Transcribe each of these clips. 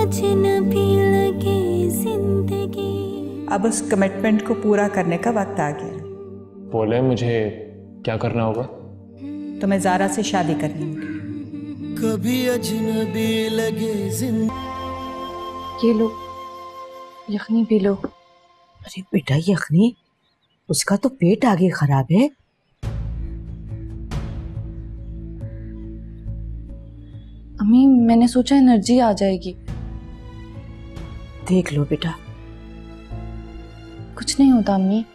अजनबी लगे जिंदगी। अब उस कमिटमेंट को पूरा करने का वक्त आ गया। बोले मुझे क्या करना होगा? तुम्हें ज़ारा से शादी करनी होगी। कभी अजनबी लगे ये लो, यखनी पी लो। अरे बेटा यखनी, उसका तो पेट आगे खराब है। अम्मी मैंने सोचा एनर्जी आ जाएगी। देख लो बेटा। कुछ नहीं होता अम्मी।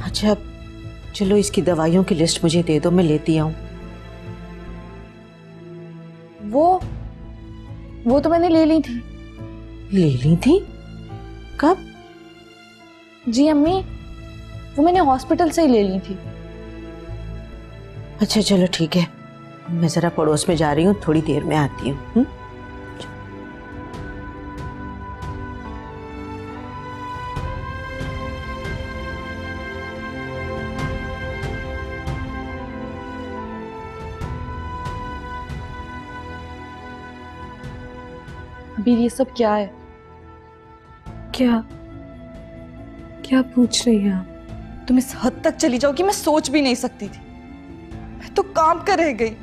अच्छा चलो इसकी दवाइयों की लिस्ट मुझे दे दो, मैं लेती आऊं। वो तो मैंने ले ली थी। ले ली थी? कब? जी अम्मी, वो मैंने हॉस्पिटल से ही ले ली थी। अच्छा चलो ठीक है, मैं जरा पड़ोस में जा रही हूँ, थोड़ी देर में आती हूँ। अभी ये सब क्या है? क्या क्या पूछ रही हैं आप? तुम इस हद तक चली जाओ कि मैं सोच भी नहीं सकती थी। मैं तो काम कर रह गई।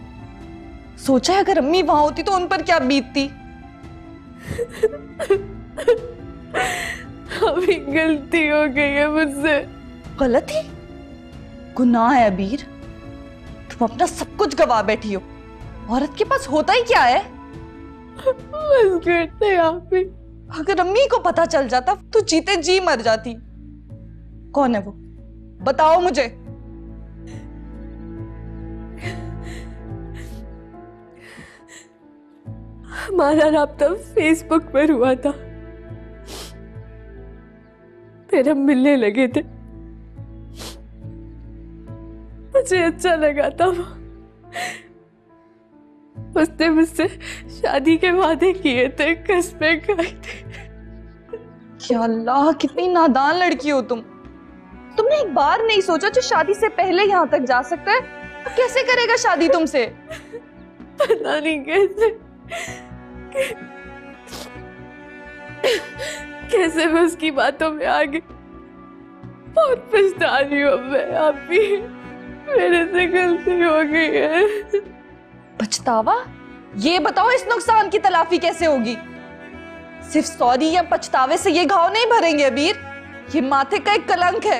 सोचा है अगर अम्मी वहां होती तो उन पर क्या बीतती। अभी गलती हो गई है मुझसे। गलती? गुनाह है अबीर। तुम अपना सब कुछ गवा बैठी हो। औरत के पास होता ही क्या है? बस करते आप ही। अगर अम्मी को पता चल जाता तो जीते जी मर जाती। कौन है वो? बताओ मुझे। हमारा राब्ता फेसबुक पर हुआ था, फिर हम मिलने लगे थे। मुझे अच्छा लगा था वो। उसने मुझसे शादी के वादे किए थे, कस्में खाई थी। या अल्लाह, कितनी नादान लड़की हो तुम। तुमने एक बार नहीं सोचा जो शादी से पहले यहाँ तक जा सकता है, तो कैसे करेगा शादी तुमसे? पता नहीं कैसे मैं उसकी बातों में आ गई। बहुत पछता रही हूँ मैं। आप भी, मेरे से गलती हो गई है। पछतावा? ये बताओ इस नुकसान की तलाफी कैसे होगी? सिर्फ सॉरी या पछतावे से ये घाव नहीं भरेंगे अबीर। ये माथे का एक कलंक है।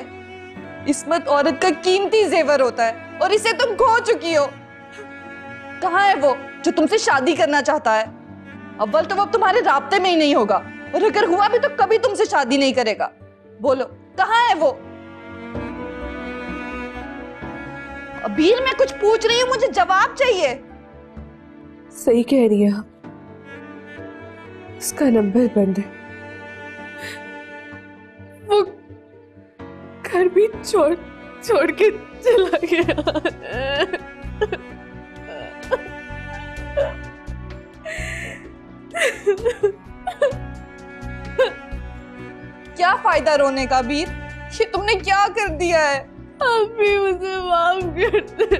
इस्मत औरत का कीमती जेवर होता है और इसे तुम खो चुकी हो। कहाँ है वो जो तुमसे शादी करना चाहता है? अव्वल तो वो अब तुम्हारे राब्ते में ही नहीं होगा, और अगर हुआ भी तो कभी तुमसे शादी नहीं करेगा। बोलो कहाँ है वो? अबीर मैं कुछ पूछ रही हूँ, मुझे जवाब चाहिए। सही कह रही है आप, उसका नंबर बंद है। वो घर भी छोड़ के चला गया। क्या फायदा रोने का अबीर? ये तुमने क्या कर दिया है? आप भी मुझे माफ कर दे।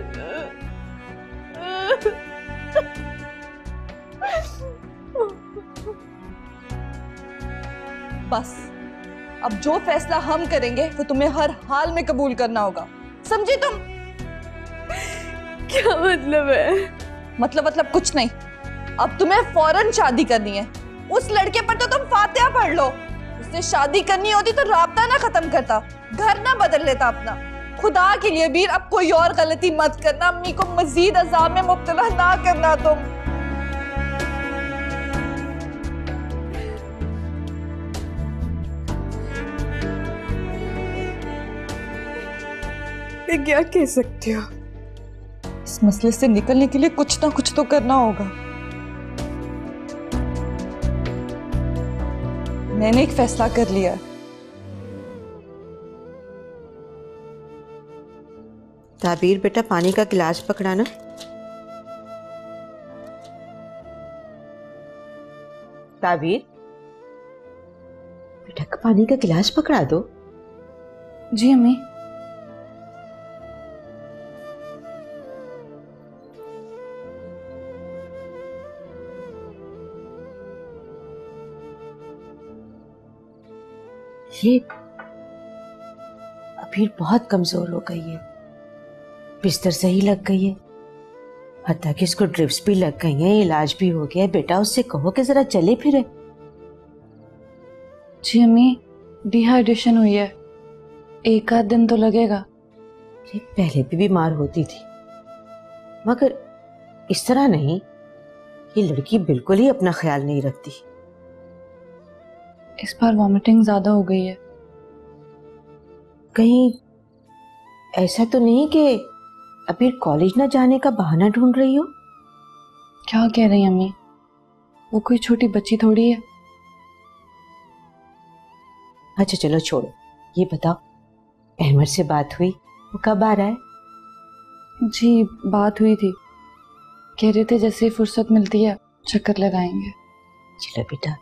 बस अब जो फैसला हम करेंगे वो तुम्हें हर हाल में कबूल करना होगा, समझी तुम? क्या मतलब है? मतलब कुछ नहीं। अब तुम्हें फौरन शादी करनी है। उस लड़के पर तो तुम फातिहा पढ़ लो। उससे शादी करनी होती तो राब्ता ना खत्म करता, घर ना बदल लेता अपना। खुदा के लिए वीर अब कोई और गलती मत करना। अम्मी को मजीद अजाब में मुब्तला ना करना तुम। मैं क्या कह सकती हूँ? इस मसले से निकलने के लिए कुछ ना कुछ तो करना होगा। मैंने एक फैसला कर लिया है। ताबीर बेटा पानी का गिलास पकड़ाना। ताबीर बेटा पानी का गिलास पकड़ा दो। जी अम्मी। ये अभी बहुत कमजोर हो गई है, बिस्तर सही लग गई है, हत्ता कि इसको ड्रिप्स भी लग गई हैं, इलाज भी हो गया है। बेटा उससे कहो कि जरा चले फिरे। जी अम्मी, डिहाइड्रेशन हुई है, एक आध दिन तो लगेगा। ये पहले भी बीमार होती थी, मगर इस तरह नहीं। ये लड़की बिल्कुल ही अपना ख्याल नहीं रखती। इस बार वॉमिटिंग ज्यादा हो गई है। कहीं ऐसा तो नहीं कि अभी कॉलेज ना जाने का बहाना ढूंढ रही हो? क्या कह रही हैं अम्मी, वो कोई छोटी बच्ची थोड़ी है। अच्छा चलो छोड़ो, ये बताओ अहमद से बात हुई? वो कब आ रहा है? जी बात हुई थी, कह रहे थे जैसे ही फुर्सत मिलती है चक्कर लगाएंगे। चलो बेटा,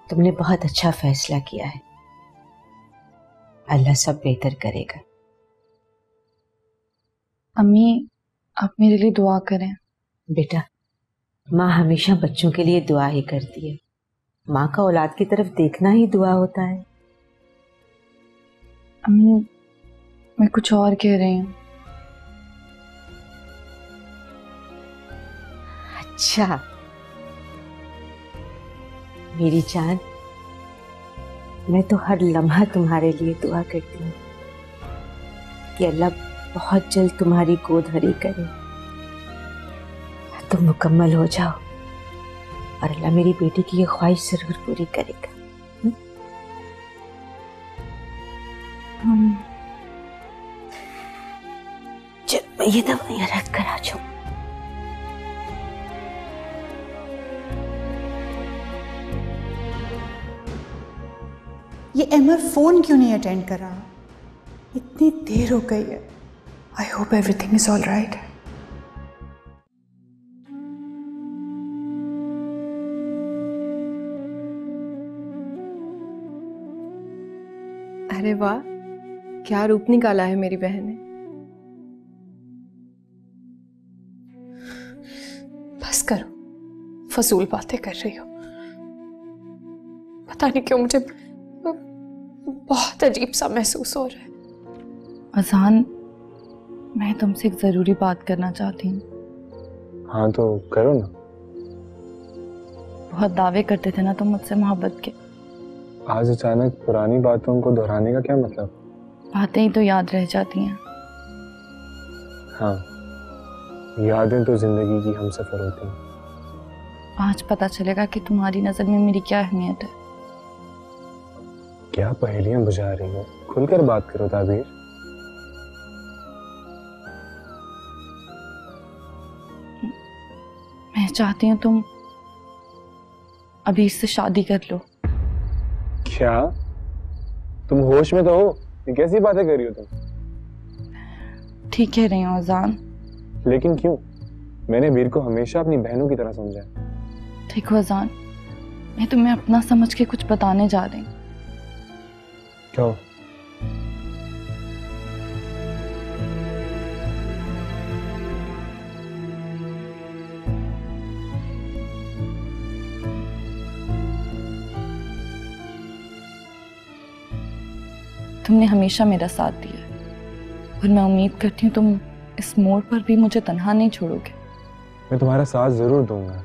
तुमने बहुत अच्छा फैसला किया है, अल्लाह सब बेहतर करेगा। अम्मी आप मेरे लिए दुआ करें। बेटा, माँ हमेशा बच्चों के लिए दुआ ही करती है। माँ का औलाद की तरफ देखना ही दुआ होता है। अम्मी मैं कुछ और कह रही हूँ। अच्छा मेरी जान, मैं तो हर लम्हा तुम्हारे लिए दुआ करती हूँ कि अल्लाह बहुत जल्द तुम्हारी गोद हरी करे, तुम मुकम्मल हो जाओ और अल्लाह मेरी बेटी की ये ख्वाहिश जरूर पूरी करेगा। चल मैं ये दवाइयाँ रख कर आ जाऊँ। ये अहमद फोन क्यों नहीं अटेंड कर रहा? इतनी देर हो गई है। I hope everything is all right. अरे वाह, क्या रूप निकाला है मेरी बहन ने। बस करो, फजूल बातें कर रही हो। पता नहीं क्यों मुझे बहुत अजीब सा महसूस हो रहा है। अजान, मैं तुमसे एक जरूरी बात करना चाहती हूँ। हाँ तो करो ना। बहुत दावे करते थे ना तुम मुझसे मोहब्बत के। आज अचानक पुरानी बातों को दोहराने का क्या मतलब? बातें ही तो याद रह जाती हैं। हाँ, यादें तो जिंदगी की हमसफर होती हैं। आज पता चलेगा कि तुम्हारी नजर में मेरी क्या अहमियत है। क्या पहेलियां बुझा रही हो? खुलकर बात करो ताबीर। मैं चाहती हूँ तुम अभी इससे शादी कर लो। क्या तुम होश में तो हो? ये कैसी बातें कर रही हो तुम? ठीक कह रही हूँ अजान। लेकिन क्यों? मैंने वीर को हमेशा अपनी बहनों की तरह समझा है। देखो अजान, मैं तुम्हें अपना समझ के कुछ बताने जा रही हूँ। क्यों? तुमने हमेशा मेरा साथ दिया है और मैं उम्मीद करती हूँ तुम इस मोड़ पर भी मुझे तन्हा नहीं छोड़ोगे। मैं तुम्हारा साथ जरूर दूंगा,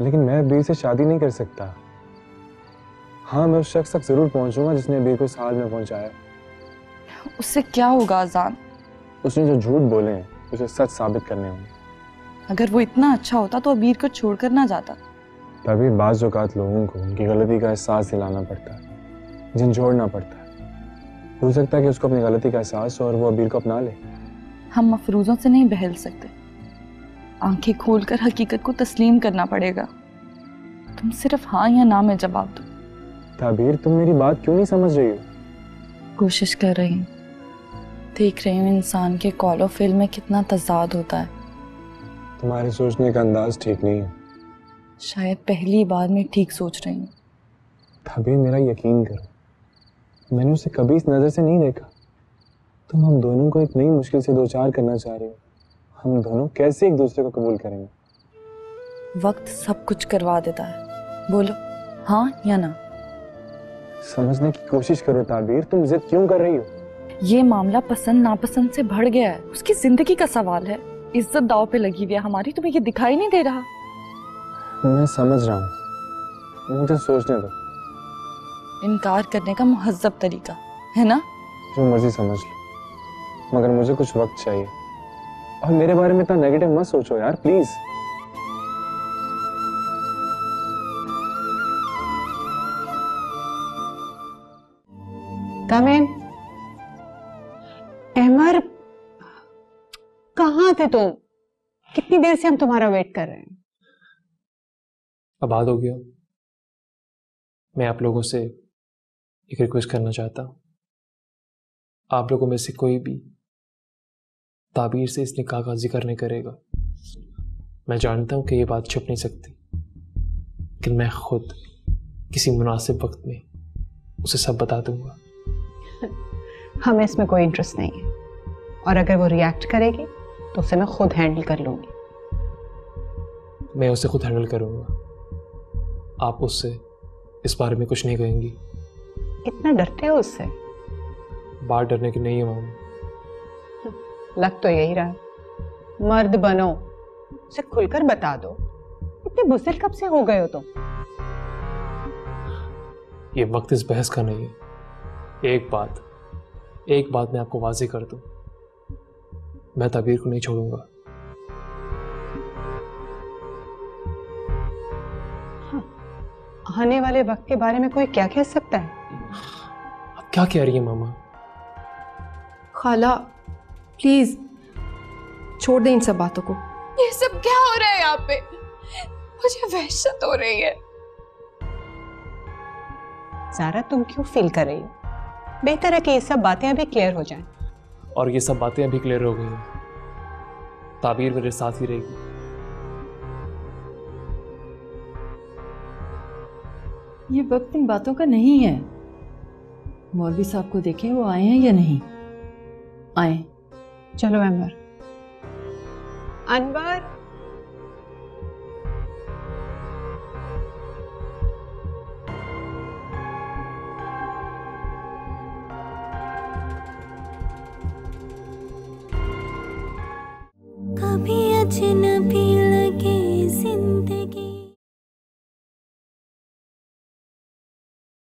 लेकिन मैं वीर से शादी नहीं कर सकता। हाँ, मैं उस शख्स तक जरूर पहुंचूंगा जिसने वीर को इस हाल में पहुंचाया। उससे क्या होगा अजान? उसने जो झूठ बोले हैं उसे सच साबित करने होंगे। अगर वो इतना अच्छा होता तो अबीर को छोड़कर ना जाता। तभी बाज़ औक़ात लोगों को उनकी गलती का एहसास दिलाना पड़ता है, झंझोड़ना पड़ता है। हो सकता है कि उसको अपनी गलती का एहसास हो और वो अबीर को अपना ले। हम मफरूजों से नहीं बहल सकते, आंखें खोलकर हकीकत को तस्लीम करना पड़ेगा। तुम सिर्फ हाँ या ना में जवाब दो। ताबीर, तुम मेरी बात क्यों नहीं समझ रही हो? कोशिश कर रही हूँ, देख रही हूँ इंसान के कौलो फिल में कितना तजाद होता है। तुम्हारे सोचने का अंदाज ठीक नहीं है। शायद पहली बार मैं ठीक सोच रही हूँ। ताबीर, मेरा यकीन करो, मैंने उसे कभी इस नज़र से नहीं देखा। तुम हम दोनों को एक नई मुश्किल से दो चार करना चाह रही हो। हम दोनों कैसे एक दूसरे को कबूल करेंगे? वक्त सब कुछ करवा देता है। बोलो हाँ या ना। समझने की कोशिश करो ताबीर, तुम जिद क्यों कर रही हो? ये मामला पसंद नापसंद से बढ़ गया है, उसकी जिंदगी का सवाल है। इज्जत दांव पे लगी हुई है हमारी, तुम्हें ये दिखाई नहीं दे रहा? मैं समझ रहा हूँ, मुझे सोचने दो। इनकार करने का मुहज्जब तरीका है ना? जो मर्जी समझ लो, मगर मुझे कुछ वक्त चाहिए। और मेरे बारे में इतना नेगेटिव मत सोचो यार, प्लीज। कम इन। अमर, कहाँ थे तुम? कितनी देर से हम तुम्हारा वेट कर रहे हैं। अब बात हो गया। मैं आप लोगों से एक रिक्वेस्ट करना चाहता हूँ। आप लोगों में से कोई भी ताबीर से इस निकाह का जिक्र नहीं करेगा। मैं जानता हूँ कि ये बात छुप नहीं सकती, लेकिन मैं खुद किसी मुनासिब वक्त में उसे सब बता दूंगा। हमें इसमें कोई इंटरेस्ट नहीं है, और अगर वो रिएक्ट करेगी तो उसे मैं खुद हैंडल कर लूंगी। मैं उसे खुद हैंडल करूंगा, आप उससे इस बारे में कुछ नहीं कहेंगी। इतना डरते हो उससे? बात डरने की नहीं है मामू। लग तो यही रहा है। मर्द बनो, उसे खुलकर बता दो। इतने बुज़दिल कब से हो गए हो तुम? ये वक्त इस बहस का नहीं है। एक बात मैं आपको वाज़ेह कर दूं, मैं ताबीर को नहीं छोड़ूंगा। हाँ, आने वाले वक्त के बारे में कोई क्या कह सकता है? आप क्या कह रही हैं मामा? खाला प्लीज छोड़ दें इन सब बातों को। ये सब क्या हो रहा है यहाँ पे? मुझे वहशत हो रही है। ज़ारा, तुम क्यों फील कर रही हो? बेहतर है कि ये सब बातें अभी क्लियर हो जाएं। और ये सब बातें अभी क्लियर हो गई हैं। ताबीर मेरे साथ ही रहेगी। ये वक्त इन बातों का नहीं है। मौलवी साहब को देखें, वो आए हैं या नहीं आए। चलो अनवर। अनवर, कभी अजनबी